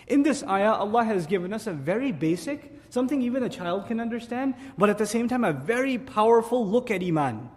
In this ayah, Allah has given us a very basic, something even a child can understand, but at the same time a very powerful look at Iman.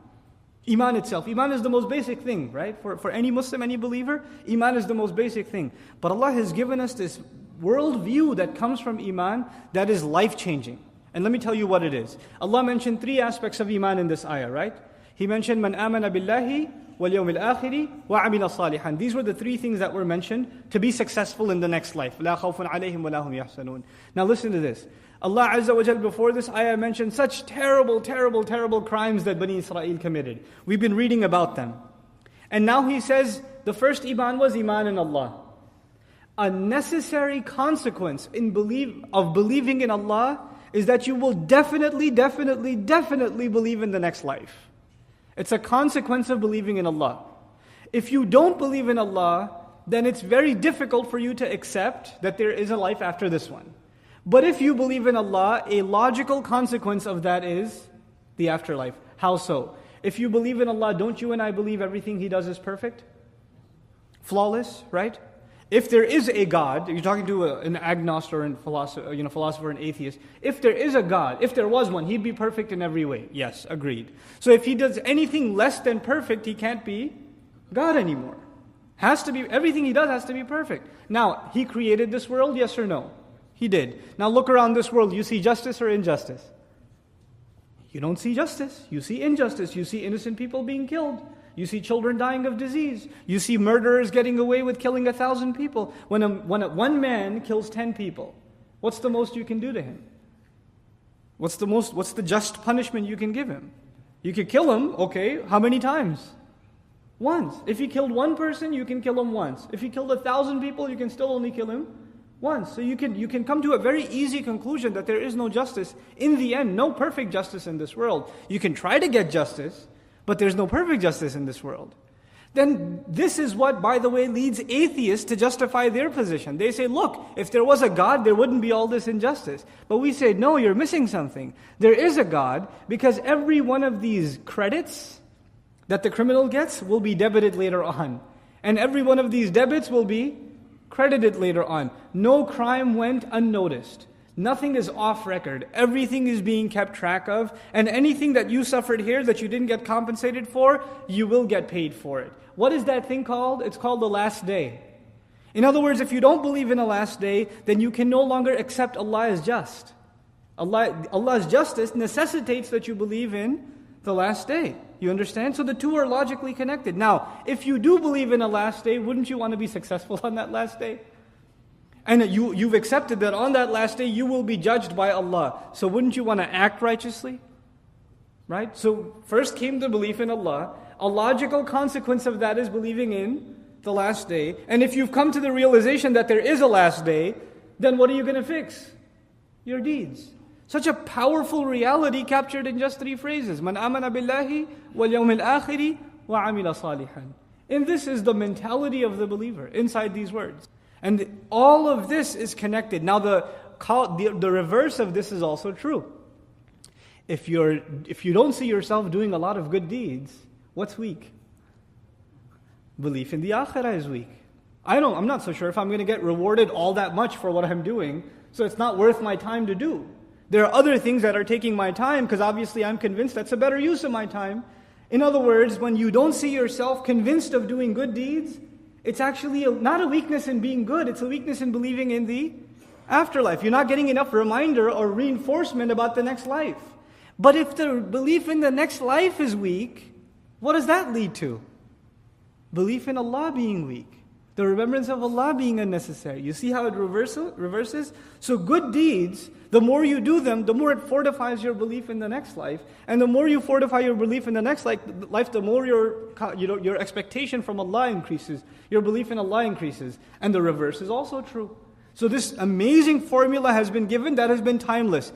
Iman itself. Iman is the most basic thing, right? For any Muslim, any believer, Iman is the most basic thing. But Allah has given us this worldview that comes from Iman that is life-changing. And let me tell you what it is. Allah mentioned 3 aspects of Iman in this ayah, right? He mentioned, Man amana billahi wal yawmil akhiri wa amila salihan. These were the 3 things that were mentioned to be successful in the next life. La khawfun alayhim wa la hum yahzanun. Now listen to this. Allah Azza wa Jal before this ayah mentioned such terrible crimes that Bani Israel committed. We've been reading about them. And now He says the first Iman was Iman in Allah. A necessary consequence of believing in Allah is that you will definitely believe in the next life. It's a consequence of believing in Allah. If you don't believe in Allah, then it's very difficult for you to accept that there is a life after this one. But if you believe in Allah, a logical consequence of that is the afterlife. How so? If you believe in Allah, don't you and I believe everything He does is perfect? Flawless, right? If there is a God, you're talking to an agnostic or a philosopher, an atheist. If there is a God, if there was one, He'd be perfect in every way. Yes, agreed. So if He does anything less than perfect, He can't be God anymore. Everything He does has to be perfect. Now, He created this world, yes or no? He did. Now look around this world, you see justice or injustice? You don't see justice. You see injustice. You see innocent people being killed. You see children dying of disease. You see murderers getting away with killing 1,000 people. When one man kills 10 people, what's the most you can do to him? What's the just punishment you can give him? You could kill him, okay, how many times? Once. If he killed one person, you can kill him once. If he killed 1,000 people, you can still only kill him once. So you can come to a very easy conclusion that there is no justice. In the end, no perfect justice in this world. You can try to get justice, but there's no perfect justice in this world. Then this is what, by the way, leads atheists to justify their position. They say, look, if there was a God, there wouldn't be all this injustice. But we say, no, you're missing something. There is a God because every one of these credits that the criminal gets will be debited later on. And every one of these debits will be credited later on. No crime went unnoticed. Nothing is off record. Everything is being kept track of. And anything that you suffered here that you didn't get compensated for, you will get paid for it. What is that thing called? It's called the last day. In other words, if you don't believe in a last day, then you can no longer accept Allah as just. Allah's justice necessitates that you believe in the last day. You understand? So the two are logically connected. Now, if you do believe in a last day, wouldn't you want to be successful on that last day? And you've accepted that on that last day you will be judged by Allah. So wouldn't you want to act righteously? Right? So first came the belief in Allah. A logical consequence of that is believing in the last day. And if you've come to the realization that there is a last day, then what are you going to fix? Your deeds. Such a powerful reality captured in just 3 phrases. Man amana billahi wal yawmil akhiri wa amila salihan. And this is the mentality of the believer inside these words. And all of this is connected. Now the reverse of this is also true. If you don't see yourself doing a lot of good deeds, what's weak? Belief in the akhirah is weak. I'm not so sure if I'm going to get rewarded all that much for what I'm doing, so it's not worth my time to do. There are other things that are taking my time because obviously I'm convinced that's a better use of my time. In other words, when you don't see yourself convinced of doing good deeds, it's actually not a weakness in being good, it's a weakness in believing in the afterlife. You're not getting enough reminder or reinforcement about the next life. But if the belief in the next life is weak, what does that lead to? Belief in Allah being weak. The remembrance of Allah being unnecessary. You see how it reverses? So good deeds, the more you do them, the more it fortifies your belief in the next life. And the more you fortify your belief in the next life, the more your expectation from Allah increases. Your belief in Allah increases. And the reverse is also true. So this amazing formula has been given that has been timeless.